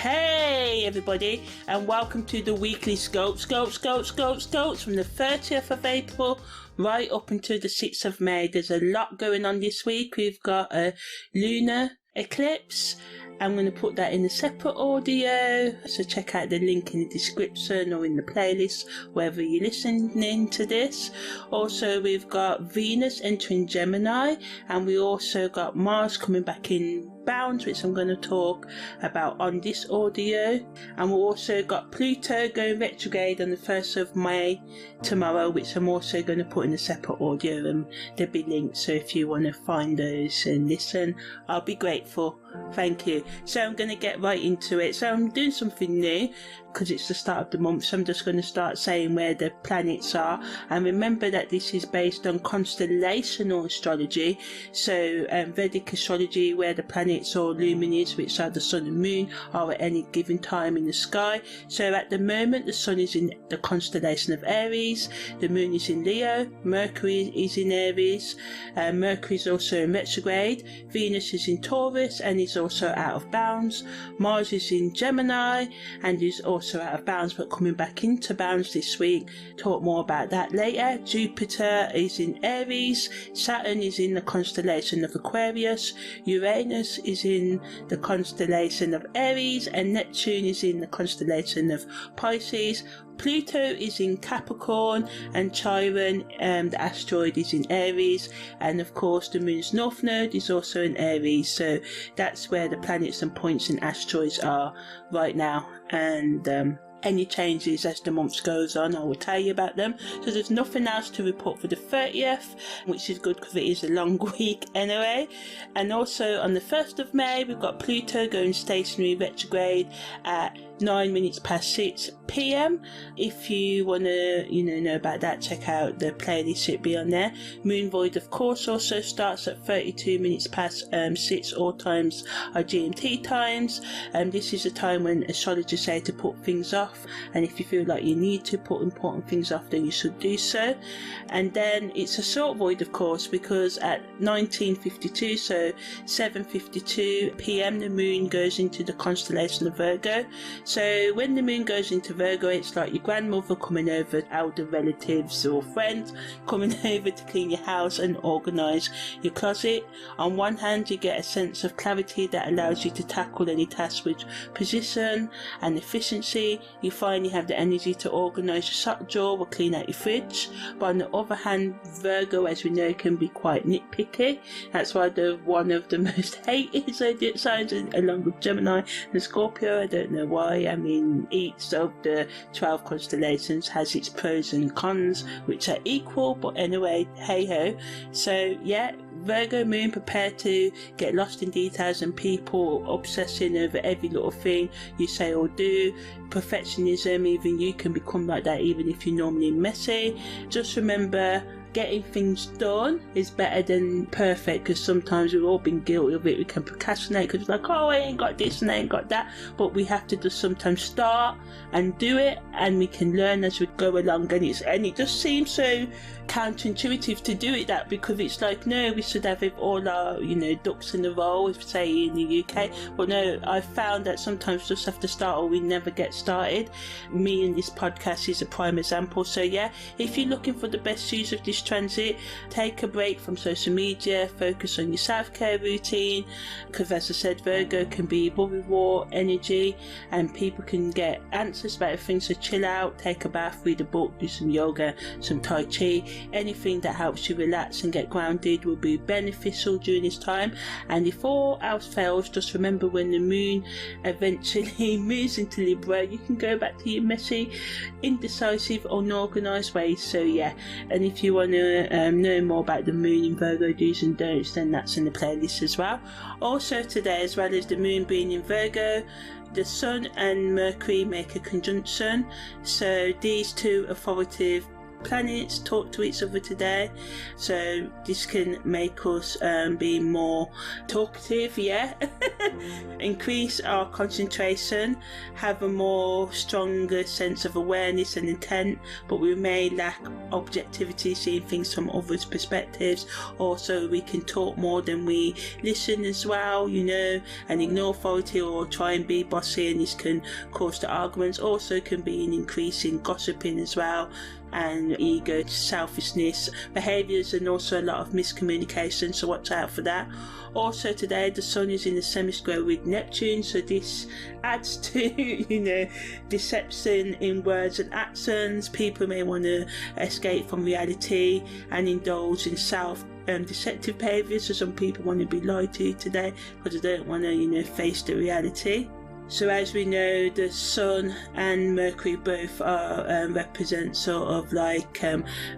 Hey everybody, and welcome to the weekly scopes from the 30th of April right up until the 6th of May. There's a lot going on this week. We've got a lunar eclipse. I'm going to put that in a separate audio, so check out the link in the description or in the playlist wherever you're listening to this. Also, we've got Venus entering Gemini, and we also got Mars coming back in bounds, which I'm going to talk about on this audio. And we've also got Pluto going retrograde on the 1st of May tomorrow, which I'm also going to put in a separate audio, and there'll be links, so if you want to find those and listen, I'll be grateful. Thank you. So I'm going to get right into it. So I'm doing something new because it's the start of the month, so I'm just going to start saying where the planets are. And remember that this is based on constellational astrology, so Vedic astrology, where the planets or luminaries, which are the sun and moon, are at any given time in the sky. So at the moment the sun is in the constellation of Aries, the moon is in Leo, Mercury is in Aries, Mercury is also in retrograde, Venus is in Taurus and is also out of bounds, Mars is in Gemini and is also out of bounds but coming back into bounds this week. Talk more about that later. Jupiter is in Aries, Saturn is in the constellation of Aquarius, Uranus is in the constellation of Aries, and Neptune is in the constellation of Pisces. Pluto is in Capricorn, and Chiron, the asteroid, is in Aries, and of course the moon's north node is also in Aries. So that's where the planets and points and asteroids are right now, and any changes as the month goes on, I will tell you about them. So there's nothing else to report for the 30th, which is good because it is a long week anyway. And also on the 1st of May, we've got Pluto going stationary retrograde at 9 minutes past 6 p.m. If you want to know about that, check out the playlist, it'll be on there. Moon void of course also starts at 32 minutes past 6 all times are GMT times. This is a time when astrologers say to put things off, and if you feel like you need to put important things off, then you should do so. And then it's a short void of course, because at 19:52, so 7:52 p.m, the moon goes into the constellation of Virgo. So when the moon goes into Virgo, it's like your grandmother coming over, elder relatives or friends coming over to clean your house and organise your closet. On one hand, you get a sense of clarity that allows you to tackle any task with precision and efficiency. You finally have the energy to organise your sock drawer or clean out your fridge. But on the other hand, Virgo, as we know, can be quite nitpicky. That's why they're one of the most hated zodiac signs, along with Gemini and Scorpio. I don't know why. I mean, each of the 12 constellations has its pros and cons, which are equal, but anyway, hey ho. So yeah, Virgo moon, prepare to get lost in details and people obsessing over every little thing you say or do. Perfectionism, even you can become like that even if you're normally messy. Just remember, getting things done is better than perfect, because sometimes we've all been guilty of it. We can procrastinate because we're like, oh, I ain't got this and I ain't got that, but we have to just sometimes start and do it, and we can learn as we go along. And it just seems so counterintuitive to do it that, because it's like, no, we should have all our ducks in a row, if say in the UK, but no, I've found that sometimes we just have to start or we never get started. Me and this podcast is a prime example. So yeah, if you're looking for the best use of this transit, take a break from social media, focus on your self-care routine, because as I said, Virgo can be worry war energy and people can get answers about things. So chill out, take a bath, read a book, do some yoga, some tai chi. Anything that helps you relax and get grounded will be beneficial during this time. And if all else fails, just remember, when the moon eventually moves into Libra, you can go back to your messy, indecisive, unorganised ways. So yeah, and if you want to know more about the moon in Virgo do's and don'ts, then that's in the playlist as well. Also today, as well as the moon being in Virgo, the sun and Mercury make a conjunction. So these two authoritative planets talk to each other today, so this can make us be more talkative, yeah. increase our concentration, have a more stronger sense of awareness and intent, but we may lack objectivity, seeing things from others' perspectives. Also, we can talk more than we listen as well, you know, and ignore authority or try and be bossy, and this can cause the arguments. Also can be an increase in gossiping as well, and ego, selfishness behaviours, and also a lot of miscommunication, so watch out for that. Also today the sun is in a semi-square with Neptune, so this adds to, you know, deception in words and actions. People may want to escape from reality and indulge in deceptive behaviour. So some people want to be lied to today because they don't want to, you know, face the reality. So as we know, the Sun and Mercury both are represent sort of like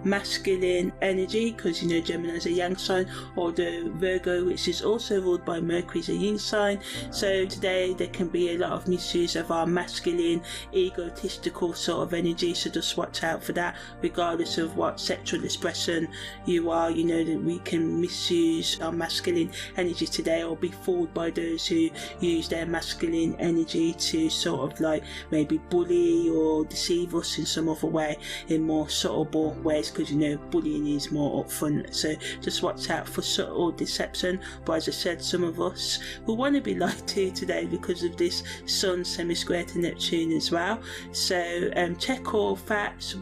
masculine energy, because, you know, Gemini is a yang sign, although Virgo, which is also ruled by Mercury, is a yin sign. So today there can be a lot of misuse of our masculine, egotistical sort of energy, so just watch out for that. Regardless of what sexual expression you are, you know that we can misuse our masculine energy today, or be fooled by those who use their masculine energy to sort of like maybe bully or deceive us in some other way, in more subtle ways, because, you know, bullying is more upfront. So just watch out for subtle deception. But as I said, some of us will want to be lied to today because of this Sun semi-square to Neptune as well. So check all facts.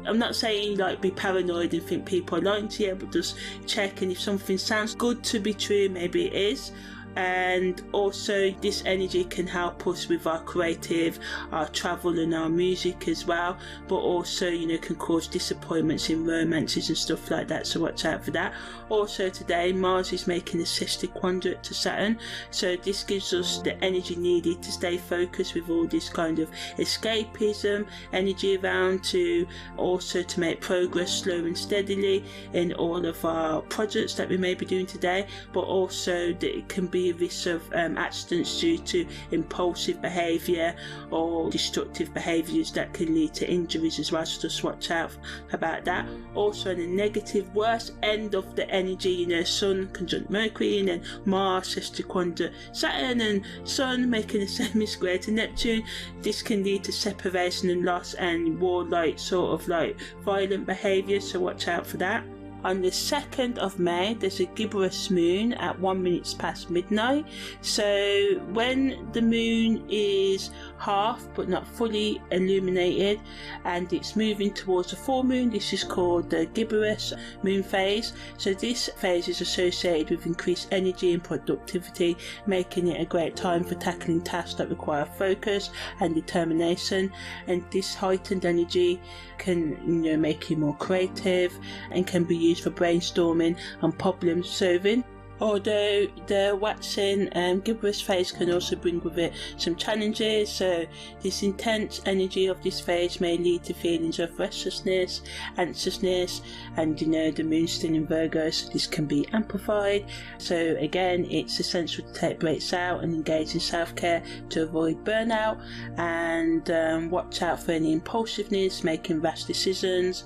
I'm not saying like be paranoid and think people are lying to you, but just check, and if something sounds good to be true, maybe it is. And also this energy can help us with our creative, our travel and our music as well, but also, you know, can cause disappointments in romances and stuff like that, so watch out for that. Also today Mars is making a sextile quadrant to Saturn, so this gives us the energy needed to stay focused with all this kind of escapism energy around, to also to make progress slow and steadily in all of our projects that we may be doing today, but also that it can be a risk of accidents due to impulsive behaviour or destructive behaviours that can lead to injuries as well, so just watch out about that. Also in the negative worst end of the energy, you know, Sun conjunct Mercury, and then Mars sextile quadrant Saturn, and Sun making a semi-square to Neptune. This can lead to separation and loss and warlike sort of like violent behaviour, so watch out for that. On the 2nd of May, there's a Gibbous Moon at 1 minute past midnight. So when the moon is half but not fully illuminated and it's moving towards the full moon, this is called the Gibbous Moon phase. So this phase is associated with increased energy and productivity, making it a great time for tackling tasks that require focus and determination. And this heightened energy can, you know, make you more creative and can be used for brainstorming and problem solving. Although the waxing Gibbous phase can also bring with it some challenges, so this intense energy of this phase may lead to feelings of restlessness, anxiousness, and, you know, the moon's still in Virgo, so this can be amplified. So again, it's essential to take breaks out and engage in self-care to avoid burnout, and watch out for any impulsiveness, making rash decisions.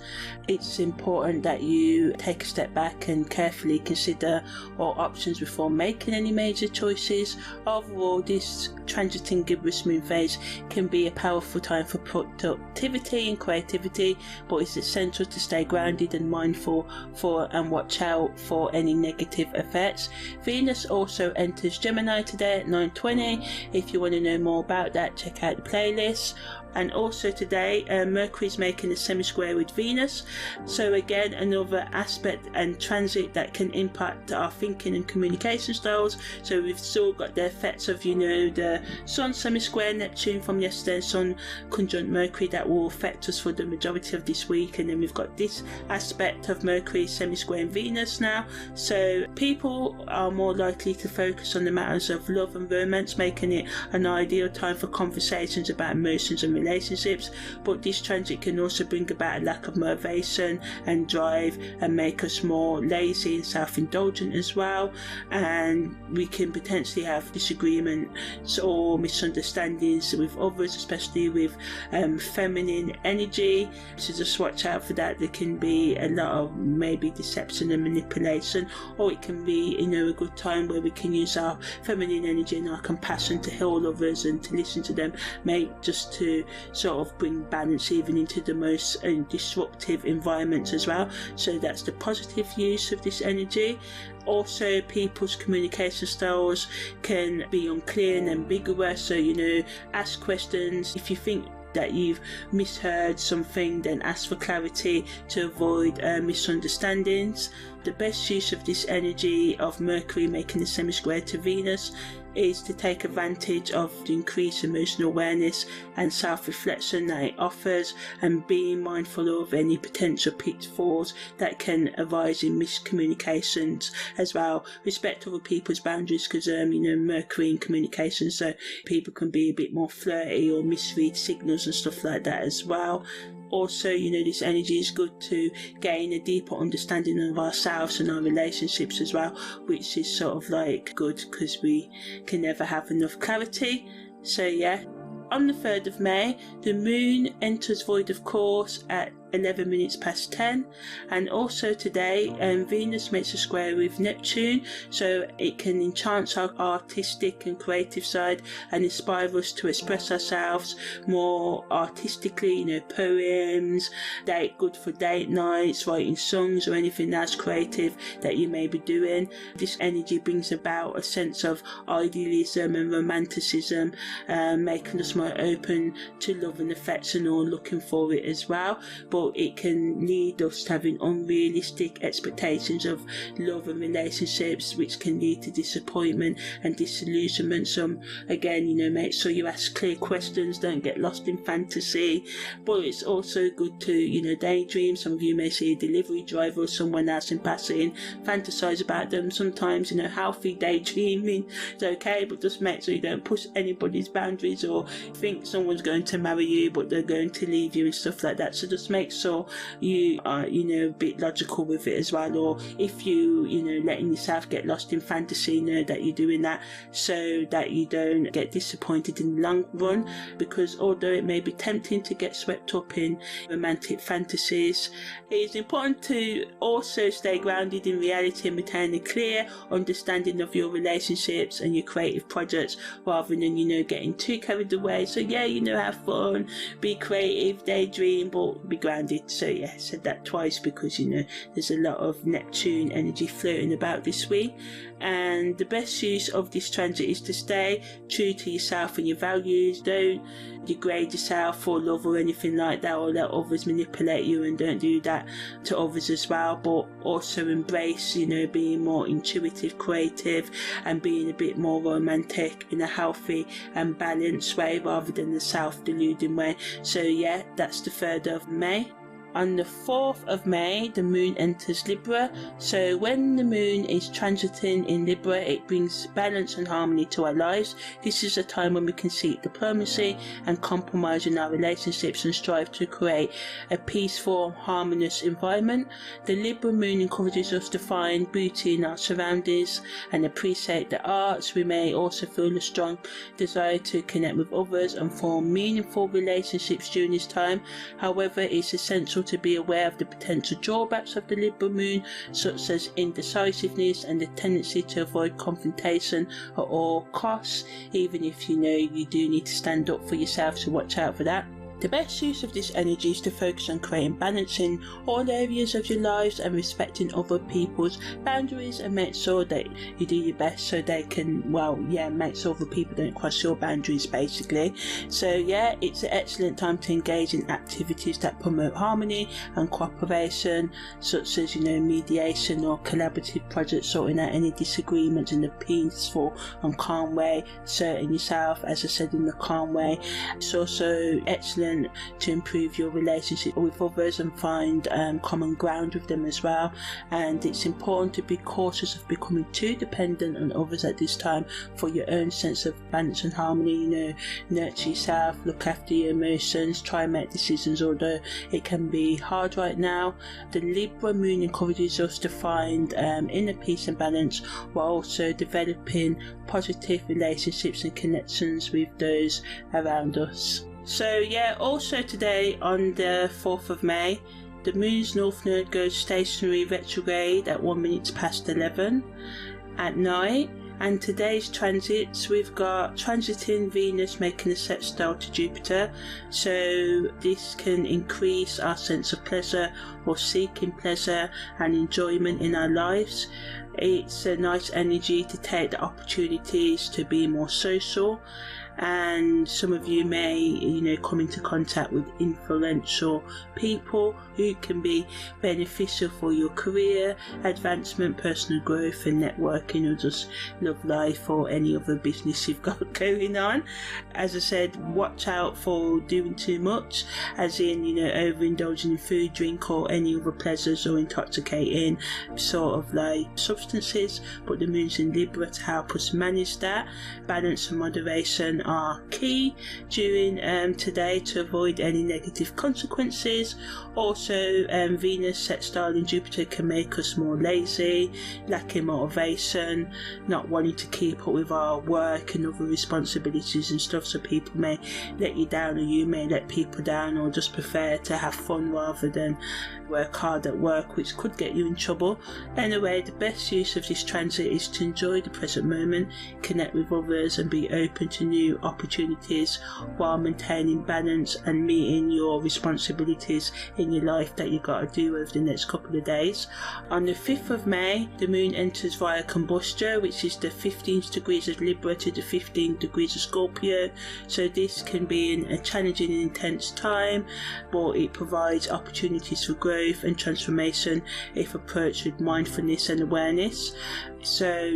It's important that you take a step back and carefully consider all options before making any major choices. Overall, this transiting Gibbous Moon phase can be a powerful time for productivity and creativity, but it's essential to stay grounded and mindful for and watch out for any negative effects. Venus also enters Gemini today at 9:20. If you want to know more about that, check out the playlist. And also today Mercury is making a semi-square with Venus, so again another aspect and transit that can impact our thinking and communication styles. So we've still got the effects of, you know, the Sun semi-square Neptune from yesterday, Sun conjunct Mercury, that will affect us for the majority of this week, and then we've got this aspect of Mercury semi-square in Venus now. So people are more likely to focus on the matters of love and romance, making it an ideal time for conversations about emotions and relationships. But this transit can also bring about a lack of motivation and drive and make us more lazy and self-indulgent as well. well, and we can potentially have disagreements or misunderstandings with others, especially with feminine energy. So just watch out for that. There can be a lot of maybe deception and manipulation, or it can be, you know, a good time where we can use our feminine energy and our compassion to heal others and to listen to them, just to sort of bring balance even into the most disruptive environments as well. So that's the positive use of this energy. Also, people's communication styles can be unclear and ambiguous, so, you know, ask questions. If you think that you've misheard something, then ask for clarity to avoid misunderstandings. The best use of this energy of Mercury making a semi-square to Venus is to take advantage of the increased emotional awareness and self-reflection that it offers, and being mindful of any potential pitfalls that can arise in miscommunications as well. Respect other people's boundaries, because you know, Mercury in communication, so people can be a bit more flirty or misread signals and stuff like that as well. Also, you know, this energy is good to gain a deeper understanding of ourselves and our relationships as well, which is sort of like good because we can never have enough clarity. So yeah, on the 3rd of May, the moon enters void of course at 11 minutes past 10, and also today Venus makes a square with Neptune, so it can enhance our artistic and creative side and inspire us to express ourselves more artistically, you know, poems, good for date nights, writing songs or anything that's creative that you may be doing. This energy brings about a sense of idealism and romanticism, making us more open to love and affection or looking for it as well. But it can lead us to having unrealistic expectations of love and relationships, which can lead to disappointment and disillusionment. So again, you know, make sure you ask clear questions, don't get lost in fantasy. But it's also good to, you know, daydream. Some of you may see a delivery driver or someone else in passing, fantasize about them. Sometimes, you know, healthy daydreaming is okay, but just make sure you don't push anybody's boundaries or think someone's going to marry you but they're going to leave you and stuff like that. So just make sure you are, you know, a bit logical with it as well. Or if you know, letting yourself get lost in fantasy, know that you're doing that so that you don't get disappointed in the long run, because although it may be tempting to get swept up in romantic fantasies, it is important to also stay grounded in reality and maintain a clear understanding of your relationships and your creative projects, rather than, you know, getting too carried away. So yeah, you know, have fun, be creative, daydream, but be grounded. So yeah, I said that twice because, you know, there's a lot of Neptune energy floating about this week. And the best use of this transit is to stay true to yourself and your values. Don't degrade yourself for love or anything like that, or let others manipulate you, and don't do that to others as well. But also embrace, you know, being more intuitive, creative, and being a bit more romantic in a healthy and balanced way rather than the self-deluding way. So yeah, that's the 3rd of May. On the 4th of May, the moon enters Libra. So when the moon is transiting in Libra, it brings balance and harmony to our lives. This is a time when we can seek diplomacy and compromise in our relationships and strive to create a peaceful, harmonious environment. The Libra moon encourages us to find beauty in our surroundings and appreciate the arts. We may also feel a strong desire to connect with others and form meaningful relationships during this time. However, it's essential to be aware of the potential drawbacks of the Libra moon, such as indecisiveness and the tendency to avoid confrontation at all costs, even if you know you do need to stand up for yourself, so watch out for that. The best use of this energy is to focus on creating balance in all areas of your lives and respecting other people's boundaries, and make sure that you do your best so they can, well, yeah, make sure other people don't cross your boundaries basically. So yeah, it's an excellent time to engage in activities that promote harmony and cooperation, such as, you know, mediation or collaborative projects, sorting out any disagreements in a peaceful and calm way, asserting yourself, as I said, in the calm way. It's also excellent important to improve your relationship with others and find common ground with them as well. And it's important to be cautious of becoming too dependent on others at this time for your own sense of balance and harmony. Nurture yourself, look after your emotions, try and make decisions, although it can be hard right now. The Libra moon encourages us to find inner peace and balance while also developing positive relationships and connections with those around us. So yeah, also today on the 4th of May, the moon's north node goes stationary retrograde at 1 minute past 11 at night. And today's transits, we've got transiting Venus making a sextile to Jupiter, so this can increase our sense of pleasure or seeking pleasure and enjoyment in our lives. It's a nice energy to take the opportunities to be more social, and some of you may come into contact with influential people who can be beneficial for your career advancement, personal growth and networking, or just love life or any other business you've got going on. As I said, watch out for doing too much, as in overindulging in food, drink or any other pleasures or intoxicating sort of like substances, but the moon's in Libra to help us manage that. Balance and moderation are key during today to avoid any negative consequences. Also, Venus sextile in Jupiter can make us more lazy, lacking motivation, not wanting to keep up with our work and other responsibilities and stuff, so people may let you down or you may let people down, or just prefer to have fun rather than work hard at work, which could get you in trouble. Anyway, the best use of this transit is to enjoy the present moment, connect with others and be open to new opportunities while maintaining balance and meeting your responsibilities in your life that you got to do over the next couple of days. On the 5th of May, the moon enters Via Combusta, which is the 15th degrees of Libra to the 15th degrees of Scorpio, so this can be a challenging and intense time, but it provides opportunities for growth and transformation if approached with mindfulness and awareness. So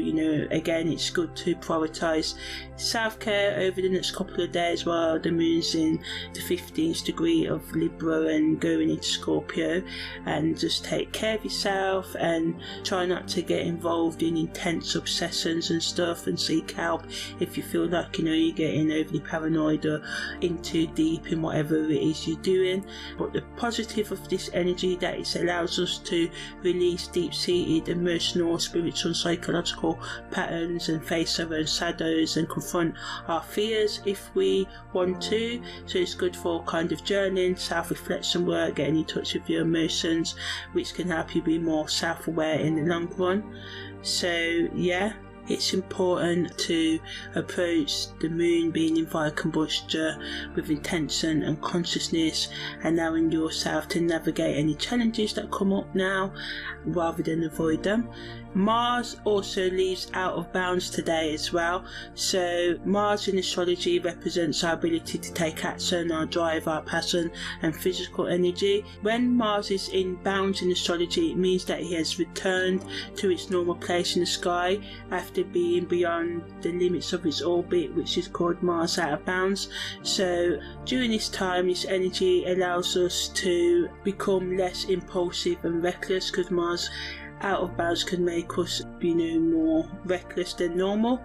again, it's good to prioritise self-care over the next couple of days while the moon's in the 15th degree of Libra and going into Scorpio, and just take care of yourself and try not to get involved in intense obsessions and stuff, and seek help if you feel like you're getting overly paranoid or in too deep in whatever it is you're doing. But the positive of this energy that it allows us to release deep-seated emotional, spiritual and psychological patterns and face our own shadows and confront our fears if we want to. So it's good for kind of journaling, self-reflection work, getting in touch with your emotions, which can help you be more self-aware in the long run. So yeah, it's important to approach the moon being in Via Combusta with intention and consciousness, allowing yourself to navigate any challenges that come up now rather than avoid them. Mars also leaves out of bounds today as well. So Mars in astrology represents our ability to take action, our drive, our passion and physical energy. When Mars is in bounds in astrology, it means that he has returned to its normal place in the sky after being beyond the limits of its orbit, which is called Mars out of bounds. So during this time, this energy allows us to become less impulsive and reckless, because Mars out of bounds can make us more reckless than normal.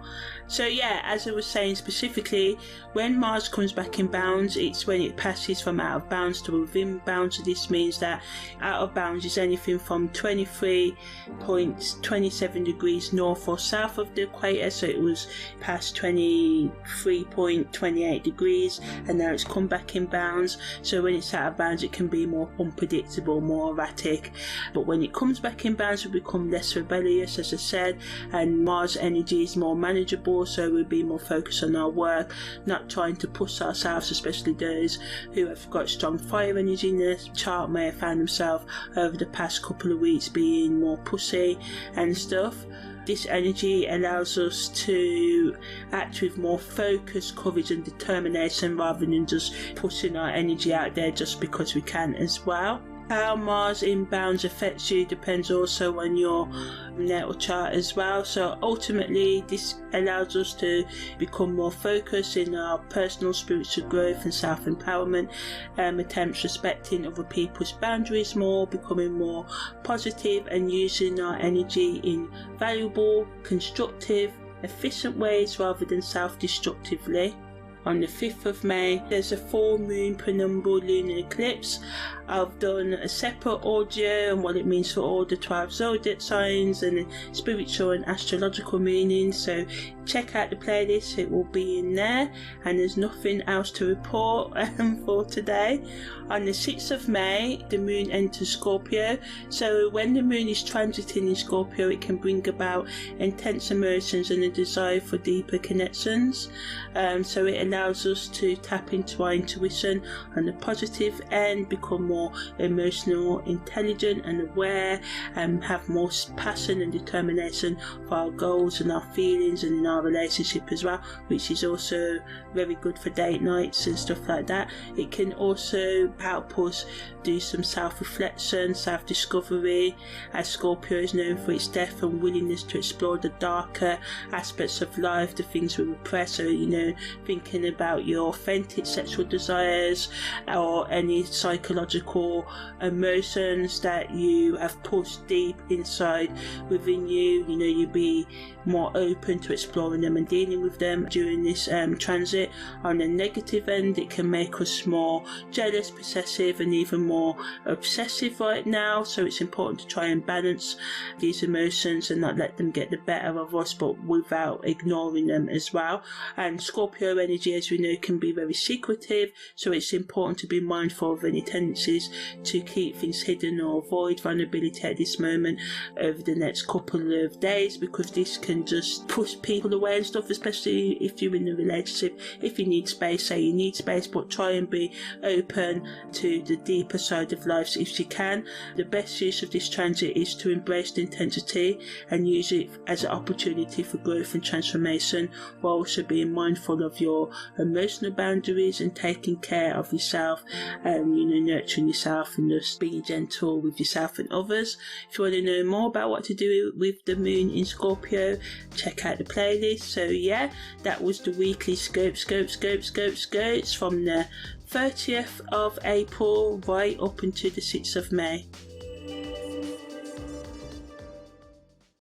So yeah, as I was saying, specifically when Mars comes back in bounds, it's when it passes from out of bounds to within bounds. So this means that out of bounds is anything from 23.27 degrees north or south of the equator. So it was past 23.28 degrees and now it's come back in bounds. So when it's out of bounds, it can be more unpredictable, more erratic, but when it comes back in bounds, we become less rebellious, as I said, and Mars energy is more manageable, so we'll be more focused on our work, not trying to push ourselves, especially those who have got strong fire energy in their chart may have found themselves over the past couple of weeks being more pussy and stuff. This energy allows us to act with more focus, courage and determination rather than just pushing our energy out there just because we can as well. How Mars inbounds affects you depends also on your natal chart as well. So ultimately this allows us to become more focused in our personal spiritual growth and self-empowerment, attempts respecting other people's boundaries more, becoming more positive and using our energy in valuable, constructive, efficient ways rather than self-destructively. On the 5th of May, there's a full moon penumbral lunar eclipse. I've done a separate audio on what it means for all the 12 zodiac signs and the spiritual and astrological meanings, so check out the playlist, it will be in there, and there's nothing else to report for today. On the 6th of May, the moon enters Scorpio, so when the moon is transiting in Scorpio, it can bring about intense emotions and a desire for deeper connections. So it allows us to tap into our intuition on the positive end, become more emotional, intelligent and aware, and have more passion and determination for our goals and our feelings and in our relationship as well, which is also very good for date nights and stuff like that. It can also help us do some self-reflection, self-discovery, as Scorpio is known for its depth and willingness to explore the darker aspects of life, the things we repress. So, thinking about your authentic sexual desires or any psychological emotions that you have pushed deep inside within you, you'll be more open to exploring them and dealing with them during this transit. On the negative end, it can make us more jealous, possessive and even more obsessive right now, so it's important to try and balance these emotions and not let them get the better of us, but without ignoring them as well. And Scorpio energy, as we know, can be very secretive, so it's important to be mindful of any tendencies to keep things hidden or avoid vulnerability at this moment over the next couple of days, because this can just push people away and stuff, especially if you're in a relationship. If you need space, say you need space, but try and be open to the deeper side of life if you can. The best use of this transit is to embrace the intensity and use it as an opportunity for growth and transformation, while also being mindful of your emotional boundaries and taking care of yourself and nurturing yourself and just being gentle with yourself and others. If you want to know more about what to do with the moon in Scorpio, check out the playlist. So yeah, that was the weekly scopes from the 30th of April right up until the 6th of May.